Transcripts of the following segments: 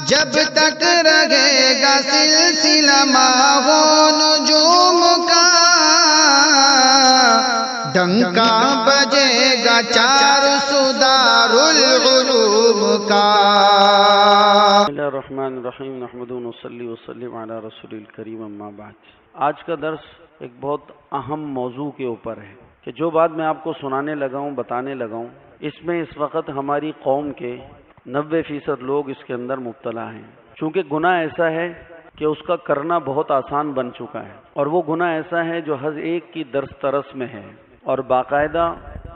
جب تک رہے گا سلسلہ ماہو نجوم کا، ڈنکا بجے گا چار سدار العلوم کا۔ بسم اللہ الرحمن الرحیم، نحمدہ ونصلی وسلم علی رسول الکریم، اما بعد۔ آج کا درس ایک بہت اہم موضوع کے اوپر ہے کہ جو بات میں آپ کو سنانے لگا ہوں، بتانے لگا ہوں، اس میں اس وقت ہماری قوم کے 90% لوگ اس کے اندر مبتلا ہیں۔ چونکہ گناہ ایسا ہے کہ اس کا کرنا بہت آسان بن چکا ہے، اور وہ گناہ ایسا ہے جو ہر ایک کی درس ترس میں ہے، اور باقاعدہ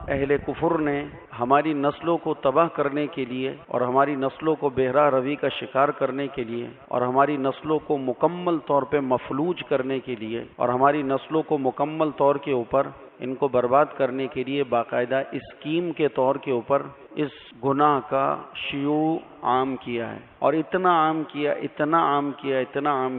اہل کفر نے ہماری نسلوں کو تباہ کرنے کے لیے اور ہماری نسلوں کو بہرا روی کا شکار کرنے کے لیے اور ہماری نسلوں کو مکمل طور پہ مفلوج کرنے کے لیے اور ہماری نسلوں کو مکمل طور کے اوپر ان کو برباد کرنے کے لیے باقاعدہ اسکیم کے طور کے اوپر اس گناہ کا شیوع عام کیا ہے، اور اتنا عام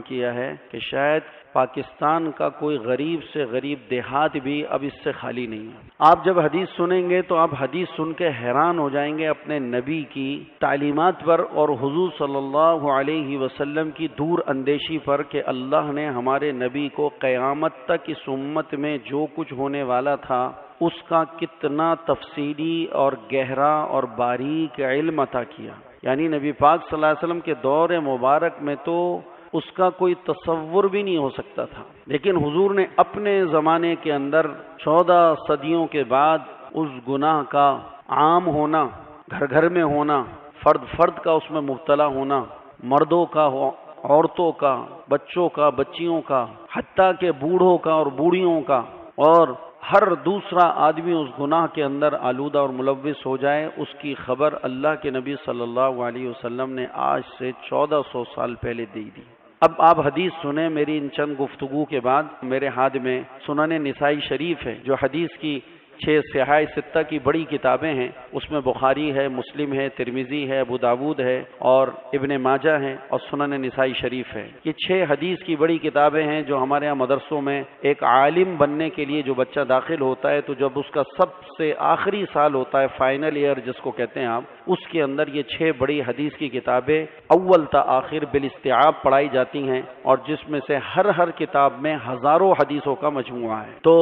کیا ہے کہ شاید پاکستان کا کوئی غریب سے غریب دیہات بھی اب اس سے خالی نہیں ہے۔ آپ جب حدیث سنیں گے تو آپ حدیث سن کے حیران ہو جائیں گے اپنے نبی کی تعلیمات پر اور حضور صلی اللہ علیہ وسلم کی دور اندیشی پر کہ اللہ نے ہمارے نبی کو قیامت تک اس امت میں جو کچھ ہونے والا تھا اس کا کتنا تفصیلی اور گہرا اور باریک علم عطا کیا۔ یعنی نبی پاک صلی اللہ علیہ وسلم کے دور مبارک میں تو اس کا کوئی تصور بھی نہیں ہو سکتا تھا، لیکن حضور نے اپنے زمانے کے اندر 14 صدیوں کے بعد اس گناہ کا عام ہونا، گھر گھر میں ہونا، فرد کا اس میں مبتلا ہونا، مردوں کا، عورتوں کا، بچوں کا، بچیوں کا، حتیٰ کہ بوڑھوں کا اور بوڑھیوں کا، اور ہر دوسرا آدمی اس گناہ کے اندر آلودہ اور ملوث ہو جائے، اس کی خبر اللہ کے نبی صلی اللہ علیہ وسلم نے آج سے 1400 سال پہلے دی تھی۔ اب آپ حدیث سنیں میری ان چند گفتگو کے بعد۔ میرے ہاتھ میں سنن نسائی شریف ہے جو حدیث کی 6 صحاح 6 کی بڑی کتابیں ہیں، اس میں بخاری ہے، مسلم ہے، ترمذی ہے، ابو داود ہے اور ابن ماجہ ہے اور سنن نسائی شریف ہے۔ یہ 6 حدیث کی بڑی کتابیں ہیں جو ہمارے ہاں مدرسوں میں ایک عالم بننے کے لیے جو بچہ داخل ہوتا ہے تو جب اس کا سب سے آخری سال ہوتا ہے، فائنل ایئر جس کو کہتے ہیں آپ، اس کے اندر یہ 6 بڑی حدیث کی کتابیں اول تا آخر بالاستیعاب پڑھائی جاتی ہیں، اور جس میں سے ہر کتاب میں ہزاروں حدیثوں کا مجموعہ ہے۔ تو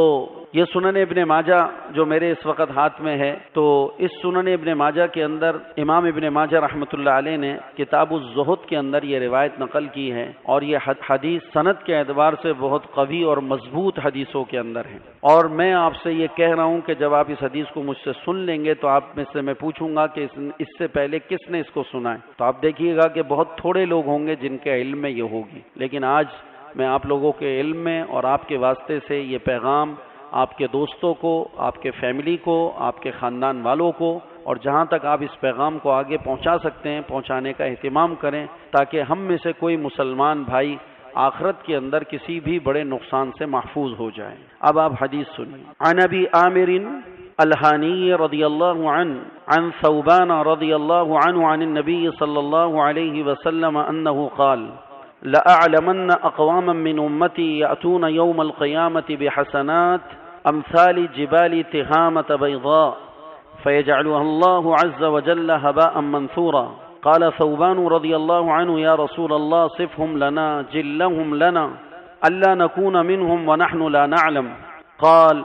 یہ سنن ابن ماجہ جو میرے اس وقت ہاتھ میں ہے، تو اس سنن ابن ماجہ کے اندر امام ابن ماجہ رحمۃ اللہ علیہ نے کتاب الزہد کے اندر یہ روایت نقل کی ہے، اور یہ حدیث سند کے اعتبار سے بہت قوی اور مضبوط حدیثوں کے اندر ہے۔ اور میں آپ سے یہ کہہ رہا ہوں کہ جب آپ اس حدیث کو مجھ سے سن لیں گے تو آپ میں سے میں پوچھوں گا کہ اس سے پہلے کس نے اس کو سنا ہے، تو آپ دیکھیے گا کہ بہت تھوڑے لوگ ہوں گے جن کے علم میں یہ ہوگی، لیکن آج میں آپ لوگوں کے علم میں اور آپ کے واسطے سے یہ پیغام آپ کے دوستوں کو، آپ کے فیملی کو، آپ کے خاندان والوں کو، اور جہاں تک آپ اس پیغام کو آگے پہنچا سکتے ہیں پہنچانے کا اہتمام کریں، تاکہ ہم میں سے کوئی مسلمان بھائی آخرت کے اندر کسی بھی بڑے نقصان سے محفوظ ہو جائے۔ اب آپ حدیث سنیں۔ عن ابی عامر الہانی رضی اللہ عنہ عن ثوبان رضی اللہ عنہ عن النبی صلی اللہ علیہ وسلم انہ قال لأعلمن اقواما من امتی یأتون یوم القیامة بحسنات امثال جبال تہامة بیضاء فیجعلها اللہ عز وجل هباء منثورا۔ قال ثوبان رضی اللہ عنہ یا رسول اللہ صفهم لنا جلهم لنا الا نكون منهم ونحن لا نعلم۔ قال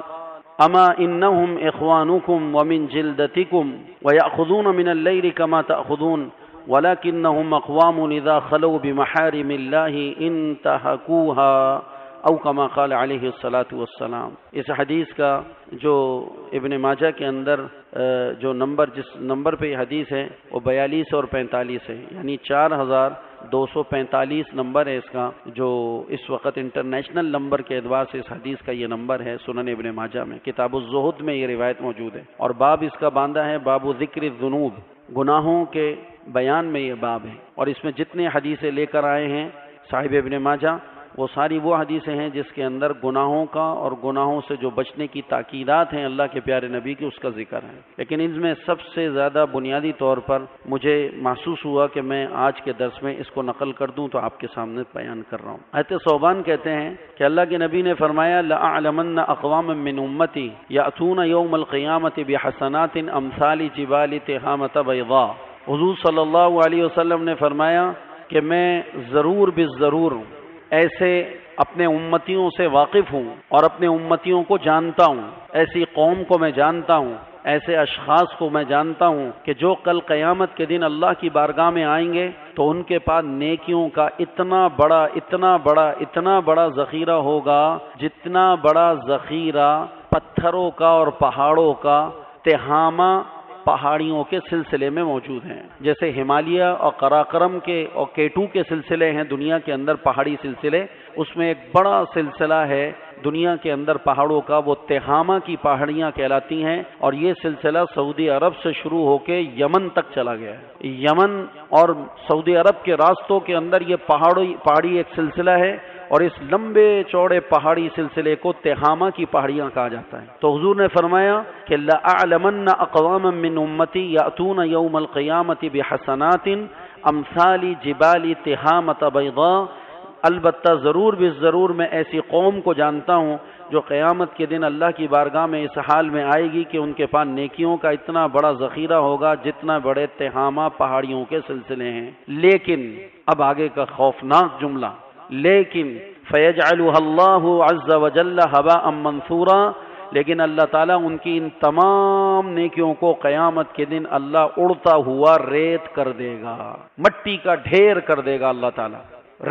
اما انهم اخوانكم ومن جلدتكم ويأخذون من الليل كما تأخذون ولكنهم اقوام اذا خلوا بمحارم الله انتهكوها او كما قال علیہ الصلاۃ والسلام۔ اس حدیث کا جو ابن ماجہ کے اندر جو جس نمبر پہ یہ حدیث ہے وہ 42 اور 45 ہے، یعنی 4245 نمبر ہے اس کا، جو اس وقت انٹرنیشنل نمبر کے اعتبار سے اس حدیث کا یہ نمبر ہے سنن ابن ماجہ میں، کتاب الزہد میں یہ روایت موجود ہے، اور باب اس کا باندھا ہے باب ذکر الذنوب، گناہوں کے بیان میں یہ باب ہے، اور اس میں جتنے حدیثیں لے کر آئے ہیں صاحب ابن ماجہ وہ ساری وہ حدیثیں ہیں جس کے اندر گناہوں کا اور گناہوں سے جو بچنے کی تاکیدات ہیں اللہ کے پیارے نبی کی، اس کا ذکر ہے۔ لیکن ان میں سب سے زیادہ بنیادی طور پر مجھے محسوس ہوا کہ میں آج کے درس میں اس کو نقل کر دوں تو آپ کے سامنے بیان کر رہا ہوں۔ حضرت ثوبان کہتے ہیں کہ اللہ کے نبی نے فرمایا لأعلمن اقواما من امتی یأتون یوم القیامۃ بحسنات امثال جبال تہامۃ بیضاء۔ حضور صلی اللہ علیہ وسلم نے فرمایا کہ میں ضرور بالضرور ایسے اپنے امتیوں سے واقف ہوں اور اپنے امتیوں کو جانتا ہوں، ایسی قوم کو میں جانتا ہوں، ایسے اشخاص کو میں جانتا ہوں کہ جو کل قیامت کے دن اللہ کی بارگاہ میں آئیں گے تو ان کے پاس نیکیوں کا اتنا بڑا ذخیرہ ہوگا، جتنا بڑا ذخیرہ پتھروں کا اور پہاڑوں کا تہامہ پہاڑیوں کے سلسلے میں موجود ہیں۔ جیسے ہمالیہ اور قراقرم کے اور کیٹو کے سلسلے ہیں دنیا کے اندر پہاڑی سلسلے، اس میں ایک بڑا سلسلہ ہے دنیا کے اندر پہاڑوں کا، وہ تہامہ کی پہاڑیاں کہلاتی ہیں، اور یہ سلسلہ سعودی عرب سے شروع ہو کے یمن تک چلا گیا ہے۔ یمن اور سعودی عرب کے راستوں کے اندر یہ پہاڑی ایک سلسلہ ہے، اور اس لمبے چوڑے پہاڑی سلسلے کو تہامہ کی پہاڑیاں کہا جاتا ہے۔ تو حضور نے فرمایا کہ لَأَعْلَمَنَّ أَقْوَامًا مِّنْ أُمَّتِي يَأْتُونَ يَوْمَ الْقِيَامَةِ بِحَسَنَاتٍ أَمْثَالِ جِبَالِ تِہَامَةَ بَيْضَاءَ، البتہ ضرور میں ایسی قوم کو جانتا ہوں جو قیامت کے دن اللہ کی بارگاہ میں اس حال میں آئے گی کہ ان کے پاس نیکیوں کا اتنا بڑا ذخیرہ ہوگا جتنا بڑے تہامہ پہاڑیوں کے سلسلے ہیں۔ لیکن اب آگے کا خوفناک جملہ، لیکن فَيَجْعَلُهَا اللَّهُ عَزَّ وَجَلَّ هَبَاءً مَنْثُورًا، لیکن اللہ تعالیٰ ان کی ان تمام نیکیوں کو قیامت کے دن اللہ اڑتا ہوا ریت کر دے گا، مٹی کا ڈھیر کر دے گا اللہ تعالیٰ،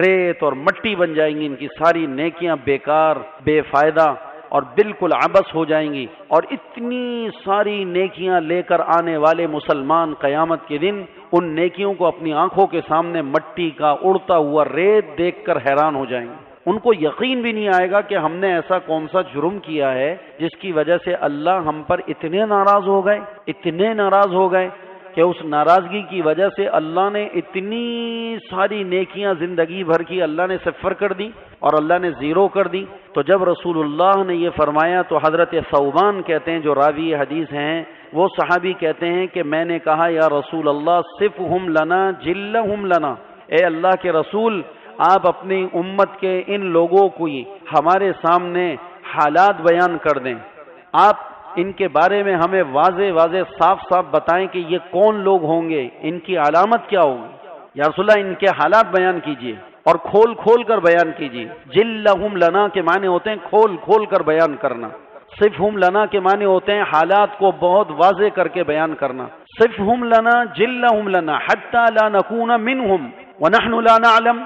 ریت اور مٹی بن جائیں گی، ان کی ساری نیکیاں بیکار، بے فائدہ اور بالکل عبث ہو جائیں گی۔ اور اتنی ساری نیکیاں لے کر آنے والے مسلمان قیامت کے دن ان نیکیوں کو اپنی آنکھوں کے سامنے مٹی کا اڑتا ہوا ریت دیکھ کر حیران ہو جائیں گے۔ ان کو یقین بھی نہیں آئے گا کہ ہم نے ایسا کون سا جرم کیا ہے جس کی وجہ سے اللہ ہم پر اتنے ناراض ہو گئے کہ اس ناراضگی کی وجہ سے اللہ نے اتنی ساری نیکیاں زندگی بھر کی اللہ نے صفر کر دی اور اللہ نے زیرو کر دی۔ تو جب رسول اللہ نے یہ فرمایا تو حضرت ثوبان کہتے ہیں، جو راوی حدیث ہیں، وہ صحابی کہتے ہیں کہ میں نے کہا یا رسول اللہ صفہم لنا جلہم لنا، اے اللہ کے رسول آپ اپنی امت کے ان لوگوں کو ہمارے سامنے حالات بیان کر دیں، آپ ان کے بارے میں ہمیں واضح صاف بتائیں کہ یہ کون لوگ ہوں گے، ان کی علامت کیا ہوگی، یا رسول اللہ ان کے حالات بیان کیجئے اور کھول کر بیان کیجئے۔ جلہم لنا کے معنی ہوتے ہیں کھول کر بیان کرنا، صفہم لنا کے معنی ہوتے ہیں حالات کو بہت واضح کر کے بیان کرنا۔ صفہم لنا جلہم لنا حتی لا نکون منہم ونحن لا نعلم،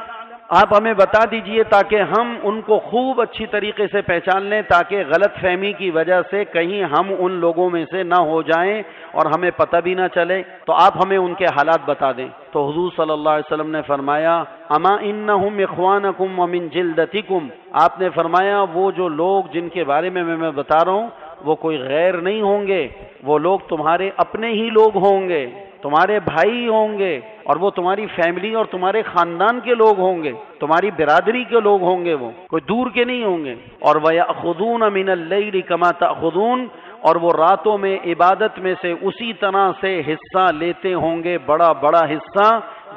آپ ہمیں بتا دیجئے تاکہ ہم ان کو خوب اچھی طریقے سے پہچان لیں، تاکہ غلط فہمی کی وجہ سے کہیں ہم ان لوگوں میں سے نہ ہو جائیں اور ہمیں پتہ بھی نہ چلے، تو آپ ہمیں ان کے حالات بتا دیں۔ تو حضور صلی اللہ علیہ وسلم نے فرمایا اما انہم اخوانکم ومن جلدتکم، آپ نے فرمایا وہ جو لوگ جن کے بارے میں میں بتا رہا ہوں وہ کوئی غیر نہیں ہوں گے، وہ لوگ تمہارے اپنے ہی لوگ ہوں گے، تمہارے بھائی ہوں گے، اور وہ تمہاری فیملی اور تمہارے خاندان کے لوگ ہوں گے، تمہاری برادری کے لوگ ہوں گے، وہ کوئی دور کے نہیں ہوں گے۔ اور وَيَأْخُذُونَ مِنَ اللَّيْلِ كَمَا تَأْخُذُونَ، اور وہ راتوں میں عبادت میں سے اسی طرح سے حصہ لیتے ہوں گے، بڑا حصہ،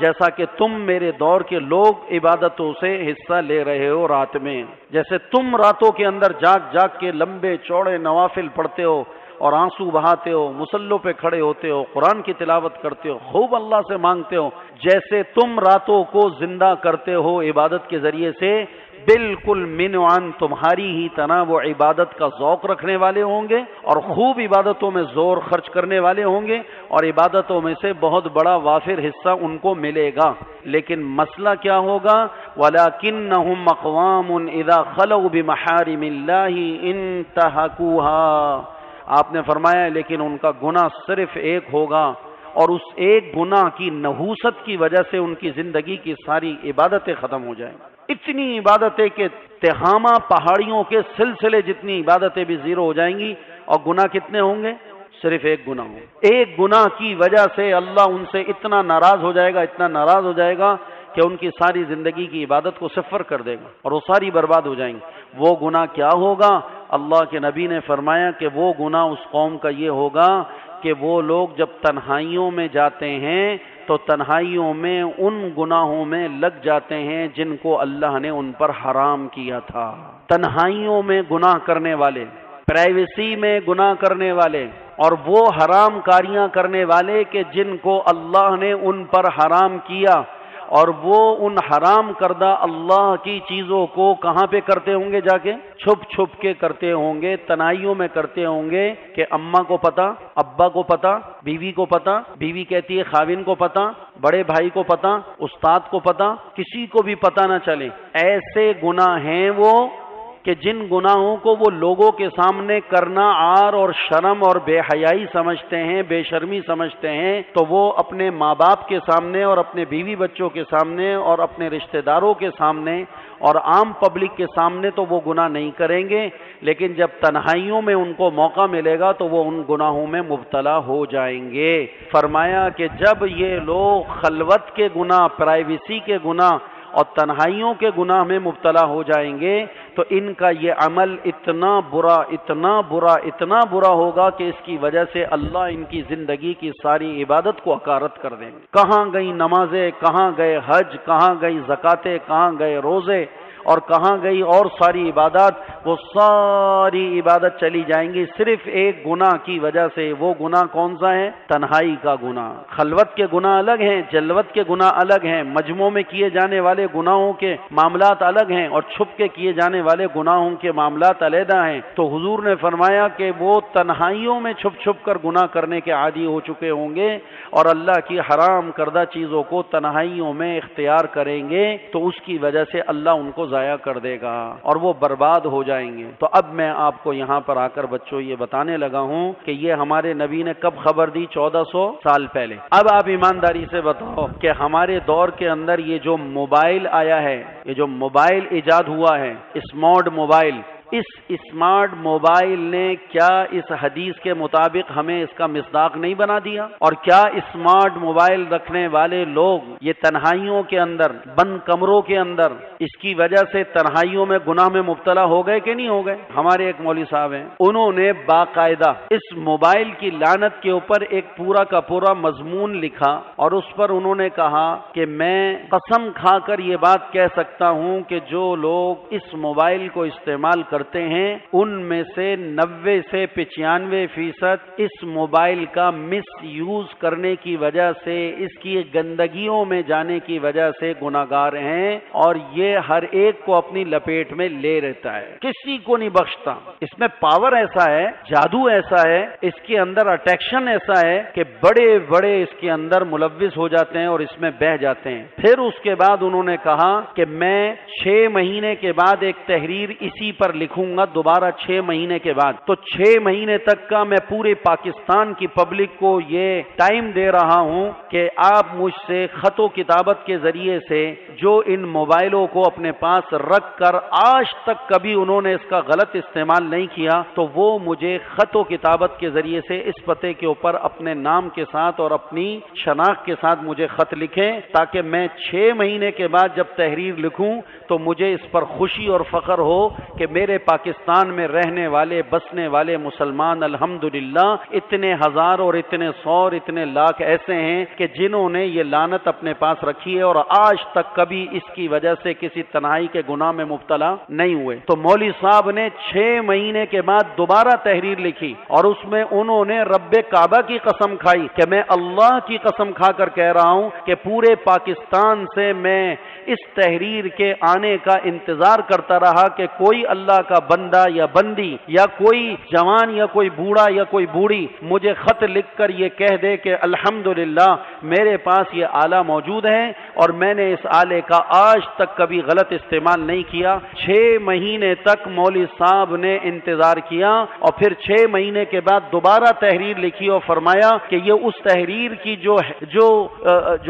جیسا کہ تم میرے دور کے لوگ عبادتوں سے حصہ لے رہے ہو رات میں، جیسے تم راتوں کے اندر جاگ کے لمبے چوڑے نوافل پڑھتے ہو اور آنسو بہاتے ہو، مصلوں پہ کھڑے ہوتے ہو، قرآن کی تلاوت کرتے ہو، خوب اللہ سے مانگتے ہو، جیسے تم راتوں کو زندہ کرتے ہو عبادت کے ذریعے سے، بالکل منعن تمہاری ہی طرح وہ عبادت کا ذوق رکھنے والے ہوں گے اور خوب عبادتوں میں زور خرچ کرنے والے ہوں گے، اور عبادتوں میں سے بہت بڑا وافر حصہ ان کو ملے گا۔ لیکن مسئلہ کیا ہوگا؟ وَلَكِنَّهُمْ أَقْوَامٌ إِذَا خَلَوْا بِمَحَارِمِ اللَّهِ انتهكوها، آپ نے فرمایا لیکن ان کا گناہ صرف ایک ہوگا، اور اس ایک گناہ کی نحوست کی وجہ سے ان کی زندگی کی ساری عبادتیں ختم ہو جائیں۔ اتنی عبادتیں کہ تہامہ پہاڑیوں کے سلسلے جتنی عبادتیں بھی زیرو ہو جائیں گی، اور گناہ کتنے ہوں گے؟ صرف ایک گناہ ہو، ایک گناہ کی وجہ سے اللہ ان سے اتنا ناراض ہو جائے گا کہ ان کی ساری زندگی کی عبادت کو صفر کر دے گا اور وہ ساری برباد ہو جائیں گے۔ وہ گناہ کیا ہوگا؟ اللہ کے نبی نے فرمایا کہ وہ گناہ اس قوم کا یہ ہوگا کہ وہ لوگ جب تنہائیوں میں جاتے ہیں تو تنہائیوں میں ان گناہوں میں لگ جاتے ہیں جن کو اللہ نے ان پر حرام کیا تھا۔ تنہائیوں میں گناہ کرنے والے، پرائیویسی میں گناہ کرنے والے، اور وہ حرام کاریاں کرنے والے کہ جن کو اللہ نے ان پر حرام کیا، اور وہ ان حرام کردہ اللہ کی چیزوں کو کہاں پہ کرتے ہوں گے؟ جا کے چھپ چھپ کے کرتے ہوں گے، تنہائیوں میں کرتے ہوں گے کہ اماں کو پتا، ابا کو پتا، بیوی کو پتا، بیوی کہتی ہے خاوند کو پتا، بڑے بھائی کو پتا، استاد کو پتا، کسی کو بھی پتا نہ چلے۔ ایسے گناہ ہیں وہ کہ جن گناہوں کو وہ لوگوں کے سامنے کرنا عار اور شرم اور بے حیائی سمجھتے ہیں، بے شرمی سمجھتے ہیں، تو وہ اپنے ماں باپ کے سامنے اور اپنے بیوی بچوں کے سامنے اور اپنے رشتہ داروں کے سامنے اور عام پبلک کے سامنے تو وہ گناہ نہیں کریں گے، لیکن جب تنہائیوں میں ان کو موقع ملے گا تو وہ ان گناہوں میں مبتلا ہو جائیں گے۔ فرمایا کہ جب یہ لوگ خلوت کے گناہ، پرائیویسی کے گناہ اور تنہائیوں کے گناہ میں مبتلا ہو جائیں گے تو ان کا یہ عمل اتنا برا اتنا برا اتنا برا ہوگا کہ اس کی وجہ سے اللہ ان کی زندگی کی ساری عبادت کو حقارت کر دیں گے۔ کہاں گئی نمازیں، کہاں گئے حج، کہاں گئی زکاتیں، کہاں گئے روزے اور کہاں گئی اور ساری عبادات؟ وہ ساری عبادت چلی جائیں گی صرف ایک گناہ کی وجہ سے۔ وہ گناہ کون سا ہے؟ تنہائی کا گناہ۔ خلوت کے گناہ الگ ہیں، جلوت کے گناہ الگ ہیں، مجموع میں کیے جانے والے گناہوں کے معاملات الگ ہیں اور چھپ کے کیے جانے والے گناہوں کے معاملات علیحدہ ہیں۔ تو حضور نے فرمایا کہ وہ تنہائیوں میں چھپ چھپ کر گناہ کرنے کے عادی ہو چکے ہوں گے اور اللہ کی حرام کردہ چیزوں کو تنہائیوں میں اختیار کریں گے تو اس کی وجہ سے اللہ ان کو ضائع کر دے گا اور وہ برباد ہو جائیں گے۔ تو اب میں آپ کو یہاں پر آ کر بچوں یہ بتانے لگا ہوں کہ یہ ہمارے نبی نے کب خبر دی؟ 1400 سال پہلے۔ اب آپ ایمانداری سے بتاؤ کہ ہمارے دور کے اندر یہ جو موبائل آیا ہے، یہ جو موبائل ایجاد ہوا ہے، اسمارٹ موبائل، اس اسمارٹ موبائل نے کیا اس حدیث کے مطابق ہمیں اس کا مصداق نہیں بنا دیا؟ اور کیا اسمارٹ موبائل رکھنے والے لوگ یہ تنہائیوں کے اندر، بند کمروں کے اندر، اس کی وجہ سے تنہائیوں میں گناہ میں مبتلا ہو گئے کہ نہیں ہو گئے؟ ہمارے ایک مولوی صاحب ہیں، انہوں نے باقاعدہ اس موبائل کی لعنت کے اوپر ایک پورا کا پورا مضمون لکھا اور اس پر انہوں نے کہا کہ میں قسم کھا کر یہ بات کہہ سکتا ہوں کہ جو لوگ اس موبائل کو استعمال کرتے ہیں ان میں سے 90 سے 95% اس موبائل کا مس یوز کرنے کی وجہ سے، اس کی گندگیوں میں جانے کی وجہ سے گناہگار ہیں اور یہ ہر ایک کو اپنی لپیٹ میں لے رہتا ہے، کسی کو نہیں بخشتا۔ اس میں پاور ایسا ہے، جادو ایسا ہے، اس کے اندر اٹریکشن ایسا ہے کہ بڑے بڑے اس کے اندر ملوث ہو جاتے ہیں اور اس میں بہہ جاتے ہیں۔ پھر اس کے بعد انہوں نے کہا کہ میں 6 مہینے کے بعد ایک تحریر اسی پر لکھوں گا دوبارہ 6 مہینے کے بعد، تو 6 مہینے تک کا میں پورے پاکستان کی پبلک کو یہ ٹائم دے رہا ہوں کہ آپ مجھ سے خط و کتابت کے ذریعے سے جو ان موبائلوں کو اپنے پاس رکھ کر آج تک کبھی انہوں نے اس کا غلط استعمال نہیں کیا تو وہ مجھے خط و کتابت کے ذریعے سے اس پتے کے اوپر اپنے نام کے ساتھ اور اپنی شناخت کے ساتھ مجھے خط لکھیں تاکہ میں 6 مہینے کے بعد جب تحریر لکھوں تو مجھے اس پر خوشی اور فخر ہو کہ میرے پاکستان میں رہنے والے بسنے والے مسلمان الحمدللہ اتنے ہزار اور اتنے سو اور اتنے لاکھ ایسے ہیں کہ جنہوں نے یہ لعنت اپنے پاس رکھی ہے اور آج تک کبھی اس کی وجہ سے کسی تنہائی کے گناہ میں مبتلا نہیں ہوئے۔ تو مولوی صاحب نے 6 مہینے کے بعد دوبارہ تحریر لکھی اور اس میں انہوں نے رب کعبہ کی قسم کھائی کہ میں اللہ کی قسم کھا کر کہہ رہا ہوں کہ پورے پاکستان سے میں اس تحریر کے آنے کا انتظار کرتا رہا کہ کوئی اللہ کا بندہ یا بندی یا کوئی جوان یا کوئی بوڑھا یا کوئی بوڑھی مجھے خط لکھ کر یہ کہہ دے کہ الحمدللہ میرے پاس یہ آلہ موجود ہے اور میں نے اس آلے کا آج تک کبھی غلط استعمال نہیں کیا۔ 6 مہینے تک مولوی صاحب نے انتظار کیا اور پھر 6 مہینے کے بعد دوبارہ تحریر لکھی اور فرمایا کہ یہ اس تحریر کی جو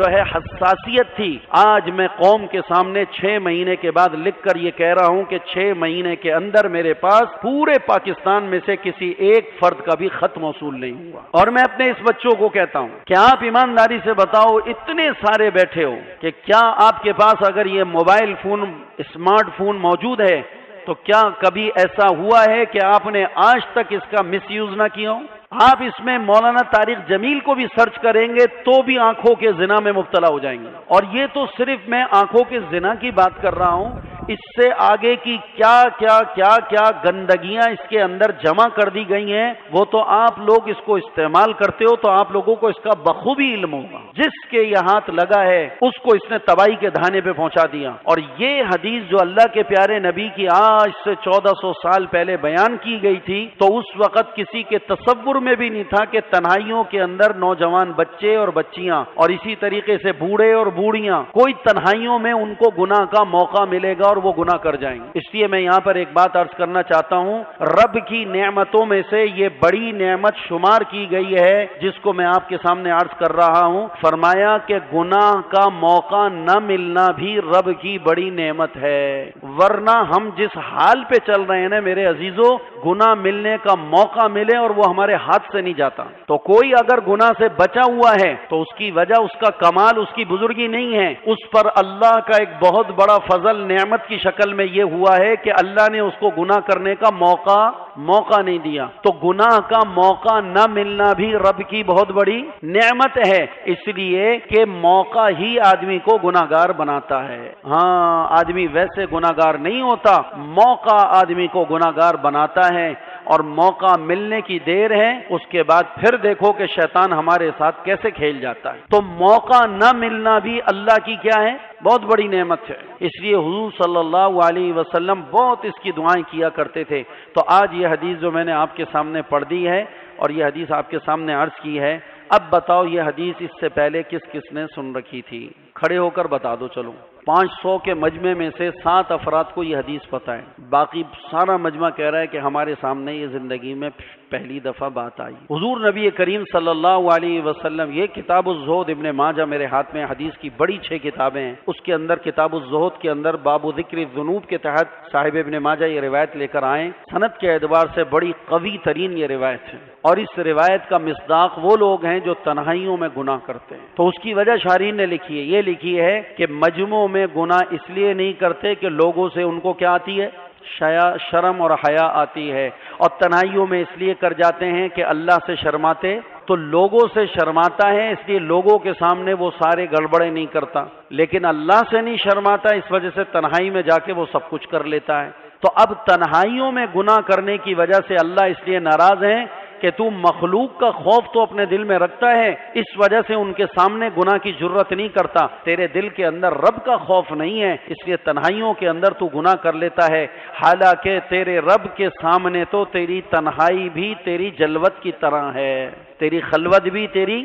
ہے حساسیت تھی، آج میں قوم کے سامنے 6 مہینے کے بعد لکھ کر یہ کہہ رہا ہوں کہ 6 مہینے کے اندر میرے پاس پورے پاکستان میں سے کسی ایک فرد کا بھی خط موصول نہیں ہوا۔ اور میں اپنے اس بچوں کو کہتا ہوں کہ آپ ایمانداری سے بتاؤ، اتنے سارے بیٹھے ہو کہ کیا آپ کے پاس اگر یہ موبائل فون، اسمارٹ فون موجود ہے تو کیا کبھی ایسا ہوا ہے کہ آپ نے آج تک اس کا مس یوز نہ کیا ہو؟ آپ اس میں مولانا طارق جمیل کو بھی سرچ کریں گے تو بھی آنکھوں کے زنا میں مبتلا ہو جائیں گے۔ اور یہ تو صرف میں آنکھوں کے زنا کی بات کر رہا ہوں اس سے آگے کی کیا کیا کیا کیا گندگیاں اس کے اندر جمع کر دی گئی ہیں، وہ تو آپ لوگ اس کو استعمال کرتے ہو تو آپ لوگوں کو اس کا بخوبی علم ہوگا۔ جس کے یہ ہاتھ لگا ہے اس کو اس نے تباہی کے دھانے پہ پہنچا دیا۔ اور یہ حدیث جو اللہ کے پیارے نبی کی آج سے 1400 سال پہلے بیان کی گئی تھی، تو اس وقت کسی کے تصور میں بھی نہیں تھا کہ تنہائیوں کے اندر نوجوان بچے اور بچیاں اور اسی طریقے سے بوڑھے اور بوڑھیاں کوئی تنہائیوں میں ان کو گناہ کا موقع ملے گا اور وہ گناہ کر جائیں گے۔ اس لیے میں یہاں پر ایک بات عرض کرنا چاہتا ہوں، رب کی نعمتوں میں سے یہ بڑی نعمت شمار کی گئی ہے جس کو میں آپ کے سامنے عرض کر رہا ہوں۔ فرمایا کہ گناہ کا موقع نہ ملنا بھی رب کی بڑی نعمت ہے، ورنہ ہم جس حال پہ چل رہے ہیں نا میرے عزیزو، گناہ ملنے کا موقع ملے اور وہ ہمارے ہاتھ سے نہیں جاتا۔ تو کوئی اگر گناہ سے بچا ہوا ہے تو اس کی وجہ اس کا کمال، اس کی بزرگی نہیں ہے، اس پر اللہ کا ایک بہت بڑا فضل نعمت کی شکل میں یہ ہوا ہے کہ اللہ نے اس کو گناہ کرنے کا موقع نہیں دیا۔ تو گناہ کا موقع نہ ملنا بھی رب کی بہت بڑی نعمت ہے، اس لیے کہ موقع ہی آدمی کو گناہگار بناتا ہے۔ ہاں، آدمی ویسے گناہگار نہیں ہوتا، موقع آدمی کو گناہگار بناتا ہے، اور موقع ملنے کی دیر ہے، اس کے بعد پھر دیکھو کہ شیطان ہمارے ساتھ کیسے کھیل جاتا ہے۔ تو موقع نہ ملنا بھی اللہ کی کیا ہے؟ بہت بڑی نعمت ہے۔ اس لیے حضور صلی اللہ علیہ وسلم بہت اس کی دعائیں کیا کرتے تھے۔ تو آج یہ حدیث جو میں نے آپ کے سامنے پڑھ دی ہے اور یہ حدیث آپ کے سامنے عرض کی ہے، اب بتاؤ یہ حدیث اس سے پہلے کس کس نے سن رکھی تھی؟ کھڑے ہو کر بتا دو۔ چلو، 500 کے مجمع میں سے 7 افراد کو یہ حدیث پتہ ہے، باقی سارا مجمع کہہ رہا ہے کہ ہمارے سامنے یہ زندگی میں پہلی دفعہ بات آئی۔ حضور نبی کریم صلی اللہ علیہ وسلم، یہ کتاب الزہد ابن ماجہ میرے ہاتھ میں حدیث کی بڑی 6 کتابیں ہیں، اس کے اندر کتاب الزہد کے اندر باب ذکر الذنوب کے تحت صاحب ابن ماجہ یہ روایت لے کر آئے۔ سند کے اعتبار سے بڑی قوی ترین یہ روایت ہے، اور اس روایت کا مصداق وہ لوگ ہیں جو تنہائیوں میں گناہ کرتے ہیں۔ تو اس کی وجہ شارحین نے لکھی ہے، یہ لکھی ہے کہ مجموع میں گناہ اس لیے نہیں کرتے کہ لوگوں سے ان کو کیا آتی ہے؟ شرم اور حیا آتی ہے، اور تنہائیوں میں اس لیے کر جاتے ہیں کہ اللہ سے شرماتے، تو لوگوں سے شرماتا ہے اس لیے لوگوں کے سامنے وہ سارے گڑبڑے نہیں کرتا، لیکن اللہ سے نہیں شرماتا، اس وجہ سے تنہائی میں جا کے وہ سب کچھ کر لیتا ہے۔ تو اب تنہائیوں میں گناہ کرنے کی وجہ سے اللہ اس لیے ناراض ہے کہ تو مخلوق کا خوف تو اپنے دل میں رکھتا ہے، اس وجہ سے ان کے سامنے گناہ کی جرت نہیں کرتا، تیرے دل کے اندر رب کا خوف نہیں ہے، اس لیے تنہائیوں کے اندر تو گناہ کر لیتا ہے، حالانکہ تیرے رب کے سامنے تو تیری تنہائی بھی تیری جلوت کی طرح ہے، تیری خلوت بھی تیری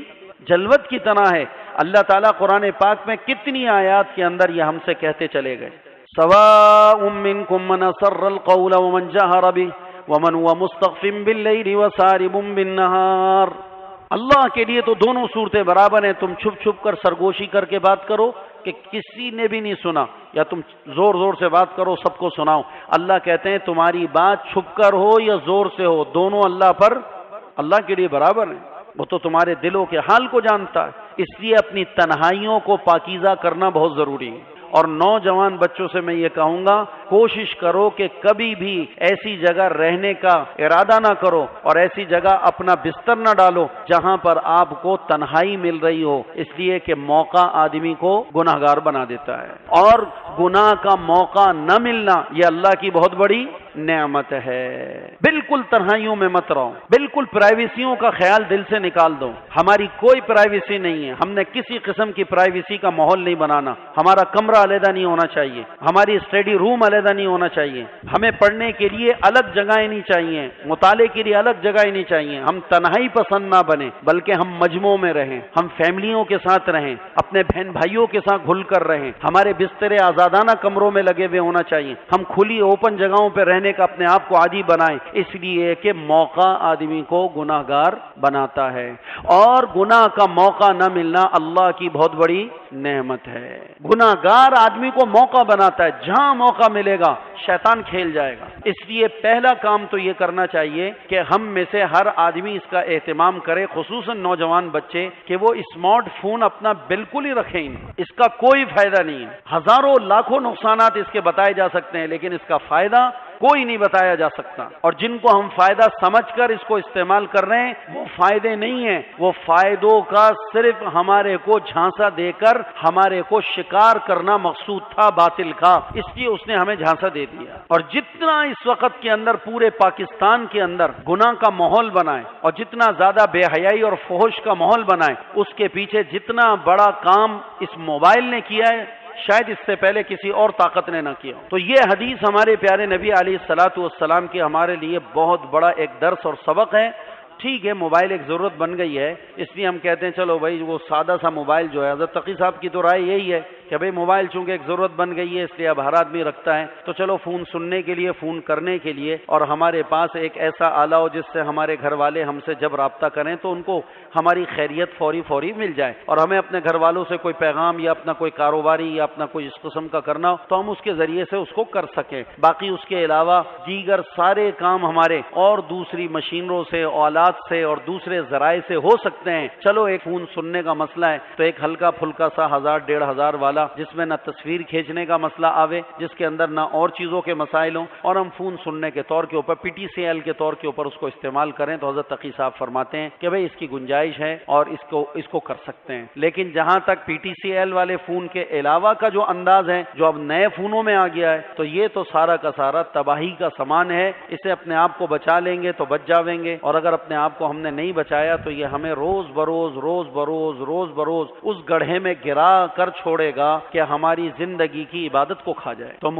جلوت کی طرح ہے۔ اللہ تعالیٰ قرآن پاک میں کتنی آیات کے اندر یہ ہم سے کہتے چلے گئے، سواء منکم من اسر القول ومن جہر بہ ومن هو مستخف باللیل وسارب بالنہار۔ اللہ کے لیے تو دونوں صورتیں برابر ہیں، تم چھپ چھپ کر سرگوشی کر کے بات کرو کہ کسی نے بھی نہیں سنا، یا تم زور زور سے بات کرو سب کو سناؤ۔ اللہ کہتے ہیں تمہاری بات چھپ کر ہو یا زور سے ہو، دونوں اللہ کے لیے برابر ہیں، وہ تو تمہارے دلوں کے حال کو جانتا ہے۔ اس لیے اپنی تنہائیوں کو پاکیزہ کرنا بہت ضروری ہے۔ اور نوجوان بچوں سے میں یہ کہوں گا، کوشش کرو کہ کبھی بھی ایسی جگہ رہنے کا ارادہ نہ کرو اور ایسی جگہ اپنا بستر نہ ڈالو جہاں پر آپ کو تنہائی مل رہی ہو، اس لیے کہ موقع آدمی کو گناہگار بنا دیتا ہے، اور گناہ کا موقع نہ ملنا یہ اللہ کی بہت بڑی نعمت ہے۔ بالکل تنہائیوں میں مت رہو، بالکل پرائیویسیوں کا خیال دل سے نکال دو۔ ہماری کوئی پرائیویسی نہیں ہے، ہم نے کسی قسم کی پرائیویسی کا ماحول نہیں بنانا، ہمارا کمرہ علیحدہ نہیں ہونا چاہیے، ہماری اسٹڈی روم علیحدہ نہیں ہونا چاہیے، ہمیں پڑھنے کے لیے الگ جگہیں نہیں چاہیے، مطالعے کے لیے الگ جگہیں نہیں چاہیے، ہم تنہائی پسند نہ بنے بلکہ ہم مجموعوں میں رہیں، ہم فیملیوں کے ساتھ رہیں، اپنے بہن بھائیوں کے ساتھ گھل کر رہیں، ہمارے بسترے آزادانہ کمروں میں لگے ہوئے ہونا چاہیے، ہم کھلی اوپن جگہوں پہ رہنے کا اپنے آپ کو عادی بنائیں، اس لیے کہ موقع آدمی کو گناہگار بناتا ہے، اور گناہ کا موقع نہ ملنا اللہ کی بہت بڑی نعمت ہے۔ گناہگار آدمی کو موقع بناتا ہے، جہاں موقع ملے گا شیطان کھیل جائے گا۔ اس لیے پہلا کام تو یہ کرنا چاہیے کہ ہم میں سے ہر آدمی اس کا اہتمام کرے، خصوصاً نوجوان بچے، کہ وہ اسمارٹ فون اپنا بالکل ہی رکھیں، اس کا کوئی فائدہ نہیں ہے۔ ہزاروں لاکھوں نقصانات اس کے بتائے جا سکتے ہیں، لیکن اس کا فائدہ کوئی نہیں بتایا جا سکتا، اور جن کو ہم فائدہ سمجھ کر اس کو استعمال کر رہے ہیں وہ فائدے نہیں ہیں، وہ فائدوں کا صرف ہمارے کو جھانسا دے کر ہمارے کو شکار کرنا مقصود تھا باطل کا، اس لیے اس نے ہمیں جھانسا دے دیا۔ اور جتنا اس وقت کے اندر پورے پاکستان کے اندر گناہ کا ماحول بنائے اور جتنا زیادہ بے حیائی اور فحش کا ماحول بنائے، اس کے پیچھے جتنا بڑا کام اس موبائل نے کیا ہے شاید اس سے پہلے کسی اور طاقت نے نہ کیا۔ تو یہ حدیث ہمارے پیارے نبی علیہ الصلوۃ والسلام کی ہمارے لیے بہت بڑا ایک درس اور سبق ہے۔ ٹھیک ہے، موبائل ایک ضرورت بن گئی ہے، اس لیے ہم کہتے ہیں چلو بھائی وہ سادہ سا موبائل جو ہے، حضرت تقی صاحب کی تو رائے یہی ہے کہ بھئی موبائل چونکہ ایک ضرورت بن گئی ہے اس لیے اب ہر آدمی رکھتا ہے، تو چلو فون سننے کے لیے، فون کرنے کے لیے، اور ہمارے پاس ایک ایسا آلہ ہو جس سے ہمارے گھر والے ہم سے جب رابطہ کریں تو ان کو ہماری خیریت فوری مل جائے، اور ہمیں اپنے گھر والوں سے کوئی پیغام یا اپنا کوئی کاروباری یا اپنا کوئی اس قسم کا کرنا ہو تو ہم اس کے ذریعے سے اس کو کر سکیں۔ باقی اس کے علاوہ دیگر سارے کام ہمارے اور دوسری مشینوں سے، آلات سے اور دوسرے ذرائع سے ہو سکتے ہیں۔ چلو ایک فون سننے کا مسئلہ ہے تو ایک ہلکا پھلکا سا 1000-1500 والا جس میں نہ تصویر کھینچنے کا مسئلہ آوے، جس کے اندر نہ اور چیزوں کے مسائل ہوں، اور ہم فون سننے کے طور کے اوپر PTCL کے طور کے اوپر اس کو استعمال کریں، تو حضرت تقی صاحب فرماتے ہیں کہ بھئی اس کی گنجائش ہے اور اس کو کر سکتے ہیں۔ لیکن جہاں تک PTCL والے فون کے علاوہ کا جو انداز ہے جو اب نئے فونوں میں آ گیا ہے، تو یہ تو سارا کا سارا تباہی کا سامان ہے۔ اسے اپنے آپ کو بچا لیں گے تو بچ جاویں گے، اور اگر اپنے آپ کو ہم نے نہیں بچایا تو یہ ہمیں روز بروز اس گڑھے میں گرا کر چھوڑے گا کہ ہماری زندگی کی عبادت کو کھا جائے۔ تو